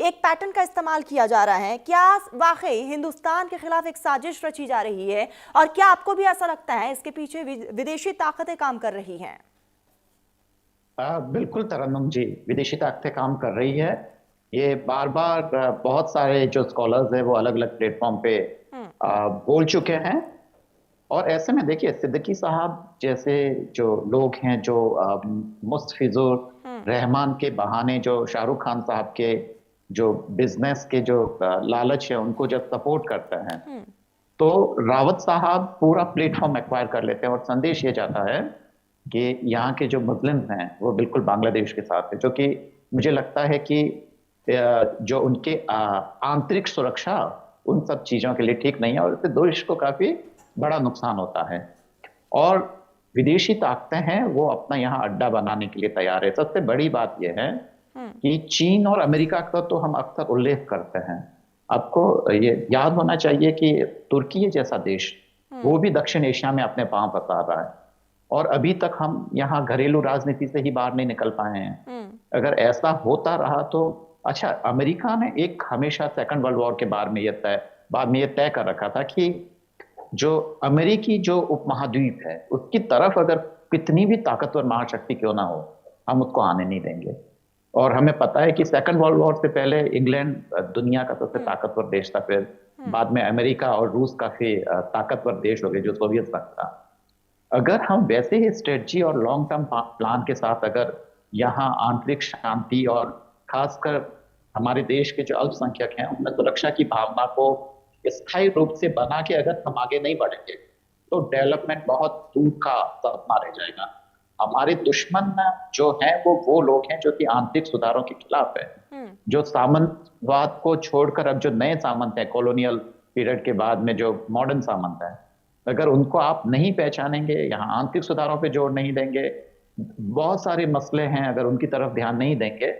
एक पैटर्न का इस्तेमाल किया जा रहा है। क्या वाकई हिंदुस्तान के खिलाफ एक साजिश रची जा रही है, और क्या आपको भी ऐसा लगता है इसके पीछे विदेशी ताकतें काम कर रही हैं? बिल्कुल तरन्नुम जी, विदेशी ताकतें काम कर रही है। ये बार बार बहुत सारे जो स्कॉलर्स हैं वो अलग अलग प्लेटफॉर्म पे हम्म। बोल चुके हैं। और ऐसे में देखिए, सिद्दीकी साहब जैसे जो लोग हैं जो मुस्तफिजुर हम्म। रहमान के बहाने जो शाहरुख खान साहब के जो बिजनेस के जो लालच है उनको जब सपोर्ट करते हैं, हम्म। तो रावत साहब पूरा प्लेटफॉर्म एक्वायर कर लेते हैं और संदेश ये जाता है कि यहाँ के जो मुस्लिम्स हैं वो बिल्कुल बांग्लादेश के साथ है, जो कि मुझे लगता है कि जो उनके आंतरिक सुरक्षा उन सब चीजों के लिए ठीक नहीं है और इससे देश को काफी बड़ा नुकसान होता है। और विदेशी ताकतें हैं वो अपना यहाँ अड्डा बनाने के लिए तैयार है। सबसे बड़ी बात यह है हम्म। कि चीन और अमेरिका का तो हम अक्सर उल्लेख करते हैं। आपको ये याद होना चाहिए कि तुर्की जैसा देश हम्म। वो भी दक्षिण एशिया में अपने पांव पसार रहा है, और अभी तक हम यहाँ घरेलू राजनीति से ही बाहर नहीं निकल पाए हैं। हम्म। अगर ऐसा होता रहा तो अच्छा, अमेरिका ने एक हमेशा सेकंड वर्ल्ड वॉर के बाद में यह तय कर रखा था कि जो अमेरिकी जो उपमहाद्वीप है उसकी तरफ अगर कितनी भी ताकतवर महाशक्ति क्यों ना हो, हम उसको आने नहीं देंगे। और हमें पता है कि सेकंड वर्ल्ड वॉर से पहले इंग्लैंड दुनिया का सबसे हम्म। ताकतवर देश था, फिर हम्म। बाद में अमेरिका और रूस काफी ताकतवर देश हो गए, जो सोवियत संघ था। अगर हम वैसे ही स्ट्रेटजी और लॉन्ग टर्म प्लान के साथ अगर यहाँ आंतरिक शांति और खासकर हमारे देश के जो अल्पसंख्यक हैं उनमें सुरक्षा की भावना को स्थायी रूप से बना के अगर हम आगे नहीं बढ़ेंगे तो डेवलपमेंट बहुत दूर का सपना रह जाएगा। हमारे दुश्मन जो हैं वो लोग हैं जो कि आंतरिक सुधारों के खिलाफ है, हम्म। जो सामंतवाद को छोड़कर अब जो नए सामंत है कॉलोनियल पीरियड के बाद में जो मॉडर्न सामंत है, अगर उनको आप नहीं पहचानेंगे, यहाँ आंतरिक सुधारों पे जोर नहीं देंगे, बहुत सारे मसले हैं, अगर उनकी तरफ ध्यान नहीं देंगे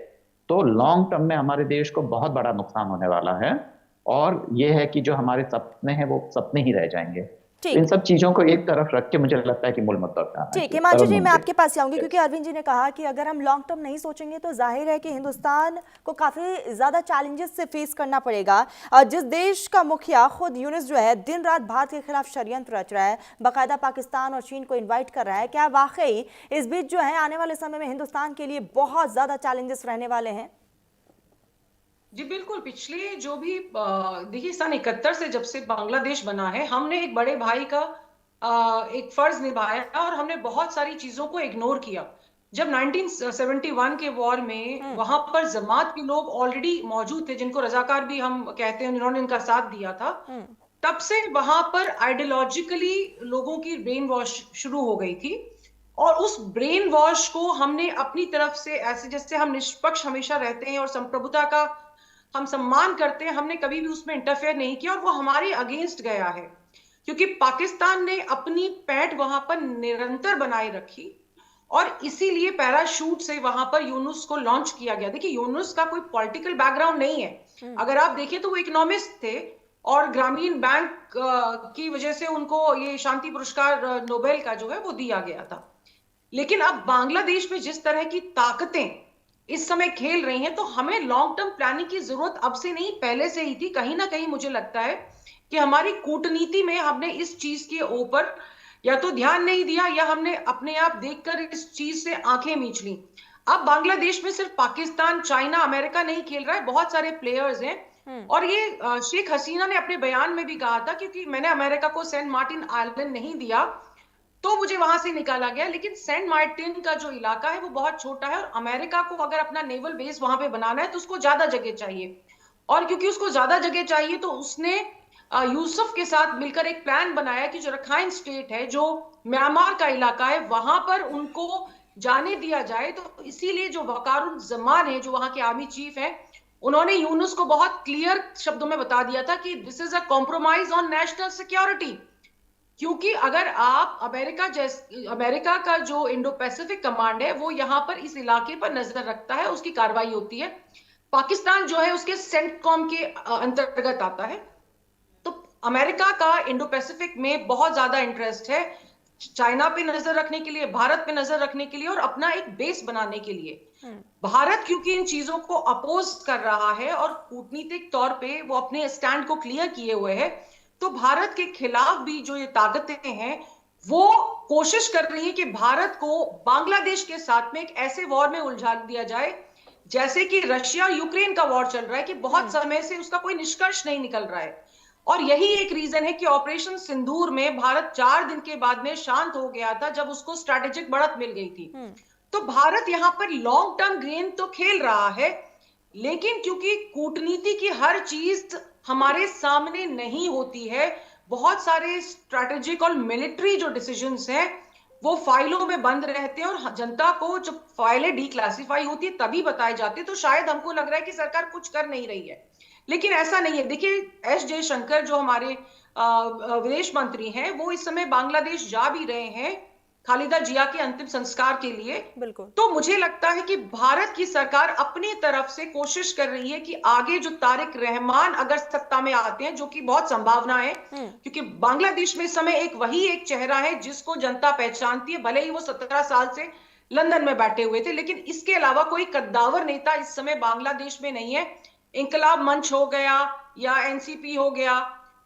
तो लॉन्ग टर्म में हमारे देश को बहुत बड़ा नुकसान होने वाला है। और यह है कि जो हमारे सपने हैं वो सपने ही रह जाएंगे। तो इन ठीक। सब चीजों को एक तरफ रख के मुझे लगता है कि मूल मुद्दा पे आना ठीक, चाहिए। हिमांशु जी, तरन्नुम मैं जी। आपके पास आऊंगी क्योंकि अरविंद जी ने कहा कि अगर हम लॉन्ग टर्म नहीं सोचेंगे तो जाहिर है कि हिंदुस्तान को काफ़ी ज़्यादा चैलेंजेस से फेस करना पड़ेगा। जिस देश का मुखिया खुद यूनुस जो है दिन रात भारत के खिलाफ षड्यंत्र रच रहा है, बाकायदा पाकिस्तान और चीन को इन्वाइट कर रहा है, क्या वाकई इस बीच जो है आने वाले समय में हिंदुस्तान के लिए बहुत ज़्यादा चैलेंजेस रहने वाले हैं? जी बिल्कुल। पिछले जो भी देखिए सन 71 से जब से बांग्लादेश बना है, हमने एक बड़े भाई का एक फर्ज निभाया और हमने बहुत सारी चीजों को इग्नोर किया। जब 1971 के वॉर में हम्म। वहां पर जमात के लोग ऑलरेडी मौजूद थे, जिनको रजाकार भी हम कहते हैं, उन्होंने इनका साथ दिया था। हम्म। तब से वहां पर आइडियोलॉजिकली लोगों की ब्रेन वॉश शुरू हो गई थी, और उस ब्रेन वॉश को हमने अपनी तरफ से, ऐसे जैसे हम निष्पक्ष हमेशा रहते हैं और संप्रभुता का हम सम्मान करते हैं, हमने कभी भी उसमें इंटरफेयर नहीं किया और वो हमारे अगेंस्ट गया है। क्योंकि पाकिस्तान ने अपनी पैठ वहां पर निरंतर बनाए रखी और इसीलिए पैराशूट से वहां पर यूनुस को लॉन्च किया गया। देखिए, यूनुस का कोई पॉलिटिकल बैकग्राउंड नहीं है। अगर आप देखें तो वो इकोनॉमिस्ट थे और ग्रामीण बैंक की वजह से उनको ये शांति पुरस्कार नोबेल का जो है वो दिया गया था। लेकिन अब बांग्लादेश में जिस तरह की ताकतें इस समय खेल रही हैं, तो हमें लॉन्ग टर्म प्लानिंग की जरूरत अब से नहीं, पहले से ही थी। कहीं ना कहीं मुझे लगता है कि हमारी कूटनीति में हमने इस चीज के ऊपर या तो ध्यान नहीं दिया या हमने अपने आप देखकर इस चीज से आंखें मीच ली। अब बांग्लादेश में सिर्फ पाकिस्तान, चाइना, अमेरिका नहीं खेल रहा है, बहुत सारे प्लेयर्स हैं। हम्म। और ये शेख हसीना ने अपने बयान में भी कहा था, क्योंकि मैंने अमेरिका को सेंट मार्टिन आइलैंड नहीं दिया तो मुझे वहां से निकाला गया, लेकिन सेंट मार्टिन का जो इलाका है वो बहुत छोटा है और अमेरिका को अगर अपना नेवल बेस वहां पे बनाना है तो उसको ज्यादा जगह चाहिए। और क्योंकि उसको ज्यादा जगह चाहिए तो उसने यूसुफ के साथ मिलकर एक प्लान बनाया कि जो रखाइन स्टेट है, जो म्यांमार का इलाका है, वहां पर उनको जाने दिया जाए। तो इसीलिए जो वकारुज्जमान है, जो वहां के आर्मी चीफ है, उन्होंने यूनुस को बहुत क्लियर शब्दों में बता दिया था कि this is a compromise on national security. क्योंकि अगर आप अमेरिका का जो इंडो पैसिफिक कमांड है वो यहाँ पर इस इलाके पर नजर रखता है, उसकी कार्रवाई होती है। पाकिस्तान जो है उसके सेंटकॉम के अंतर्गत आता है। तो अमेरिका का इंडो पैसिफिक में बहुत ज्यादा इंटरेस्ट है। चाइना पे नजर रखने के लिए, भारत पे नजर रखने के लिए और अपना एक बेस बनाने के लिए। भारत क्योंकि इन चीजों को अपोज कर रहा है और कूटनीतिक तौर पे वो अपने स्टैंड को क्लियर किए हुए है, तो भारत के खिलाफ भी जो ये ताकतें हैं वो कोशिश कर रही है कि भारत को बांग्लादेश के साथ में एक ऐसे वॉर में उलझा दिया जाए जैसे कि रशिया और यूक्रेन का वॉर चल रहा है, कि बहुत समय से उसका कोई निष्कर्ष नहीं निकल रहा है। और यही एक रीजन है कि ऑपरेशन सिंदूर में भारत 4 दिन के बाद में शांत हो गया था, जब उसको स्ट्रैटेजिक बढ़त मिल गई थी। तो भारत यहां पर लॉन्ग टर्म गेम तो खेल रहा है, लेकिन क्योंकि कूटनीति की हर चीज हमारे सामने नहीं होती है, बहुत सारे स्ट्रैटेजिक और मिलिट्री जो डिसीजंस हैं वो फाइलों में बंद रहते हैं और जनता को जब फाइलें डिक्लासिफाई होती है तभी बताए जाते हैं। तो शायद हमको लग रहा है कि सरकार कुछ कर नहीं रही है, लेकिन ऐसा नहीं है। देखिए, एस जयशंकर जो हमारे विदेश मंत्री हैं, वो इस समय बांग्लादेश जा भी रहे हैं खालिदा जिया के अंतिम संस्कार के लिए। बिल्कुल। तो मुझे लगता है कि भारत की सरकार अपनी तरफ से कोशिश कर रही है कि आगे जो तारिक रहमान अगर सत्ता में आते हैं, जो कि बहुत संभावना है, क्योंकि बांग्लादेश में इस समय एक चेहरा है जिसको जनता पहचानती है, भले ही वो 17 साल से लंदन में बैठे हुए थे, लेकिन इसके अलावा कोई कद्दावर नेता इस समय बांग्लादेश में नहीं है। इंकलाब मंच हो गया या एनसीपी हो गया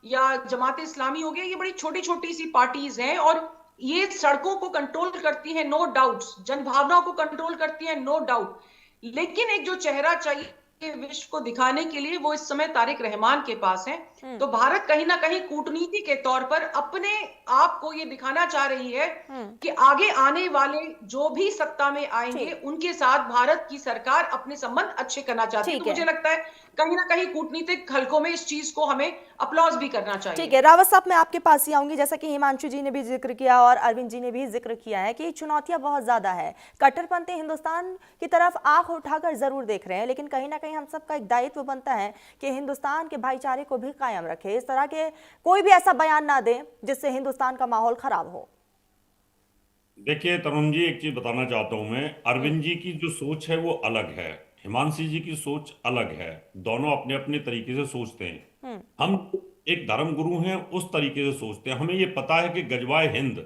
या जमात इस्लामी हो गया, ये बड़ी छोटी छोटी सी पार्टीज हैं और ये सड़कों को कंट्रोल करती है, नो डाउट, जनभावनाओं को कंट्रोल करती है, नो डाउट, लेकिन एक जो चेहरा चाहिए विश्व को दिखाने के लिए वो इस समय तारिक रहमान के पास है। तो भारत कहीं ना कहीं कूटनीति के तौर पर अपने आप को ये दिखाना चाह रही है कि आगे आने वाले जो भी सत्ता में आएंगे उनके साथ भारत की सरकार अपने संबंध अच्छे करना चाहती है। तो मुझे लगता है कहीं ना कहीं कूटनीतिक हलकों में इस चीज को हमें अप्लॉज भी करना चाहिए। ठीक है रावत साहब, मैं आपके पास ही आऊंगी। जैसा कि हिमांशु जी ने भी जिक्र किया और अरविंद जी ने भी जिक्र किया है कि चुनौतियां बहुत ज्यादा है, कट्टरपंथी हिंदुस्तान की तरफ आंख उठाकर जरूर देख रहे हैं, लेकिन कहीं ना कहीं हम सबका एक दायित्व बनता है कि हिंदुस्तान के भाईचारे को भी कायम रखे, इस तरह के कोई भी ऐसा बयान ना दे जिससे हिंदुस्तान का माहौल खराब हो। देखिए तरुण जी, एक चीज बताना चाहता हूं मैं, अरविंद जी की जो सोच है वो अलग है, हिमांशु जी की सोच अलग है, दोनों अपने अपने तरीके से सोचते हैं। हम एक धर्म गुरु हैं उस तरीके से सोचते हैं, हमें ये पता है कि गजवाए हिंद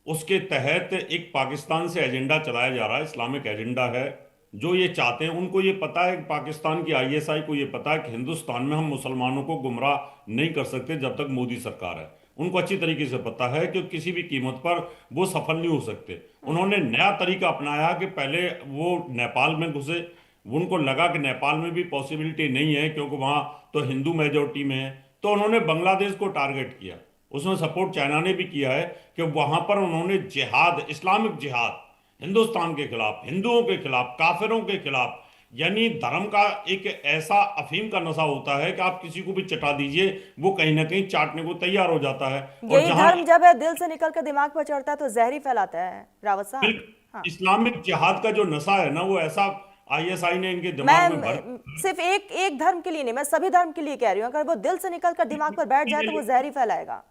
उसके तहत एक पाकिस्तान से एजेंडा चलाया जा रहा है, इस्लामिक एजेंडा है जो ये चाहते हैं। उनको ये पता है, पाकिस्तान की आईएसआई को ये पता है कि हिंदुस्तान में हम मुसलमानों को गुमराह नहीं कर सकते जब तक मोदी सरकार है। उनको अच्छी तरीके से पता है कि किसी भी कीमत पर वो सफल नहीं हो सकते। उन्होंने नया तरीका अपनाया कि पहले वो नेपाल में घुसे, उनको लगा कि नेपाल में भी पॉसिबिलिटी नहीं है क्योंकि वहाँ तो हिंदू मेजोरिटी में है, तो उन्होंने बांग्लादेश को टारगेट किया। उसमें सपोर्ट चाइना ने भी किया है कि वहाँ पर उन्होंने जिहाद, इस्लामिक जिहाद, हिंदुस्तान के खिलाफ, हिंदुओं के खिलाफ, काफिरों के खिलाफ, यानी धर्म का एक ऐसा अफीम का नशा होता है कि आप किसी को भी चटा दीजिए वो कहीं ना कहीं चाटने को तैयार हो जाता है। यही धर्म जब है दिल से निकलकर दिमाग पर चढ़ता है तो जहर ही फैलाता है रावत साहब। हाँ। इस्लामिक जिहाद का जो नशा है ना, वो ऐसा आईएसआई ने इनके दिमाग में भर, सिर्फ एक धर्म के लिए नहीं, मैं सभी धर्म के लिए कह रही हूँ, अगर वो दिल से निकलकर दिमाग पर बैठ जाए तो वो जहर ही फैलाएगा।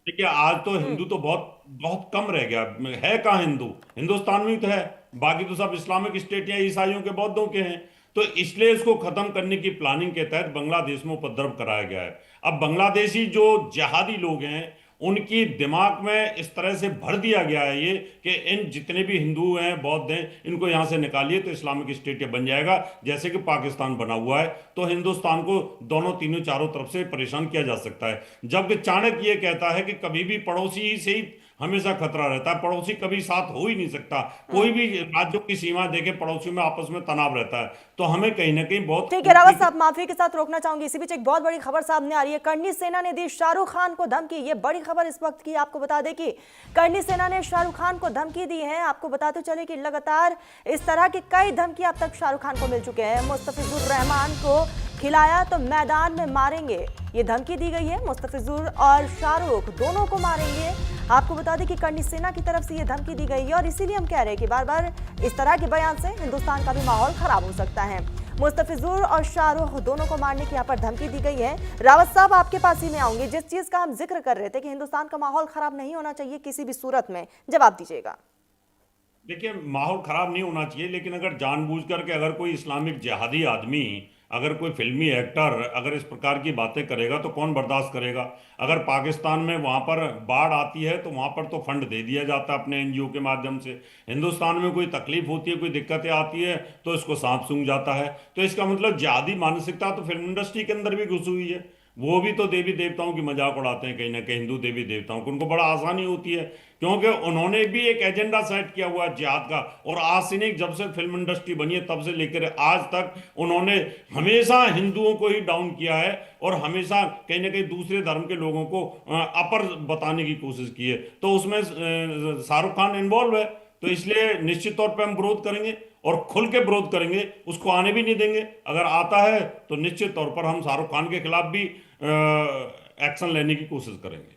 देखिए आज तो हिंदू तो बहुत बहुत कम रह गया है, कहाँ हिंदू, हिंदुस्तान में तो है, बाकी तो सब इस्लामिक स्टेट या ईसाइयों के, बौद्धों के हैं। तो इसलिए इसको खत्म करने की प्लानिंग के तहत बांग्लादेश में उपद्रव कराया गया है। अब बांग्लादेशी जो जिहादी लोग हैं उनकी दिमाग में इस तरह से भर दिया गया है ये कि इन जितने भी हिंदू हैं, बौद्ध हैं, इनको यहाँ से निकालिए तो इस्लामिक स्टेट ये बन जाएगा, जैसे कि पाकिस्तान बना हुआ है। तो हिंदुस्तान को दोनों तीनों चारों तरफ से परेशान किया जा सकता है। जबकि चाणक्य ये कहता है कि कभी भी पड़ोसी ही से ही हमेशा खतरा रहता है, पड़ोसी कभी साथ हो ही नहीं सकता। कोई भी राज्यों की सीमा देखे, पड़ोसियों में आपस में तनाव रहता है। तो हमें कहीं ना कहीं बहुत ठीक है रावत साहब, माफी के साथ रोकना चाहूंगी, इसी बीच एक बहुत बड़ी खबर सामने आ रही है। करनी सेना ने दी शाहरुख खान को धमकी। ये बड़ी खबर इस वक्त की, आपको बता दें कि करनी सेना ने शाहरुख खान को धमकी दी है। आपको बताते चले कि लगातार इस तरह की कई धमकी अब तक शाहरुख खान को मिल चुके हैं। मुस्तफिजुर रहमान को खिलाया तो मैदान में मारेंगे, ये धमकी दी गई है। मुस्तफिजुर और शाहरुख दोनों को मारेंगे। आपको बता दें कि करनी सेना की तरफ से ये धमकी दी गई है और इसीलिए हम कह रहे हैं कि बार बार इस तरह के बयान से हिंदुस्तान का भी माहौल खराब हो सकता है। मुस्तफिजुर और शाहरुख दोनों को मारने की यहाँ पर धमकी दी गई है। रावत साहब, आपके पास ही में आऊंगी। जिस चीज का हम जिक्र कर रहे थे कि हिंदुस्तान का माहौल खराब नहीं होना चाहिए किसी भी सूरत में, जवाब दीजिएगा। देखिए माहौल खराब नहीं होना चाहिए, लेकिन अगर जानबूझकर के अगर कोई इस्लामिक जिहादी आदमी अगर कोई फिल्मी एक्टर अगर इस प्रकार की बातें करेगा तो कौन बर्दाश्त करेगा। अगर पाकिस्तान में वहां पर बाढ़ आती है तो वहां पर तो फंड दे दिया जाता है अपने एनजीओ के माध्यम से। हिंदुस्तान में कोई तकलीफ होती है, कोई दिक्कतें आती है तो इसको सांप सूंघ जाता है। तो इसका मतलब जिहादी मानसिकता तो फिल्म इंडस्ट्री के अंदर भी घुस हुई है। वो भी तो देवी देवताओं की मजाक उड़ाते हैं कहीं ना कहीं, हिंदू देवी देवताओं को उनको बड़ा आसानी होती है, क्योंकि उन्होंने भी एक एजेंडा सेट किया हुआ है जिहाद का। और आज से नहीं, जब से फिल्म इंडस्ट्री बनी है तब से लेकर आज तक उन्होंने हमेशा हिंदुओं को ही डाउन किया है और हमेशा कहीं ना कहीं दूसरे धर्म के लोगों को अपर बताने की कोशिश की है। तो उसमें शाहरुख खान इन्वॉल्व है, तो इसलिए निश्चित तौर पे हम विरोध करेंगे और खुल के विरोध करेंगे, उसको आने भी नहीं देंगे। अगर आता है तो निश्चित तौर पर हम शाहरुख खान के खिलाफ भी एक्शन लेने की कोशिश करेंगे।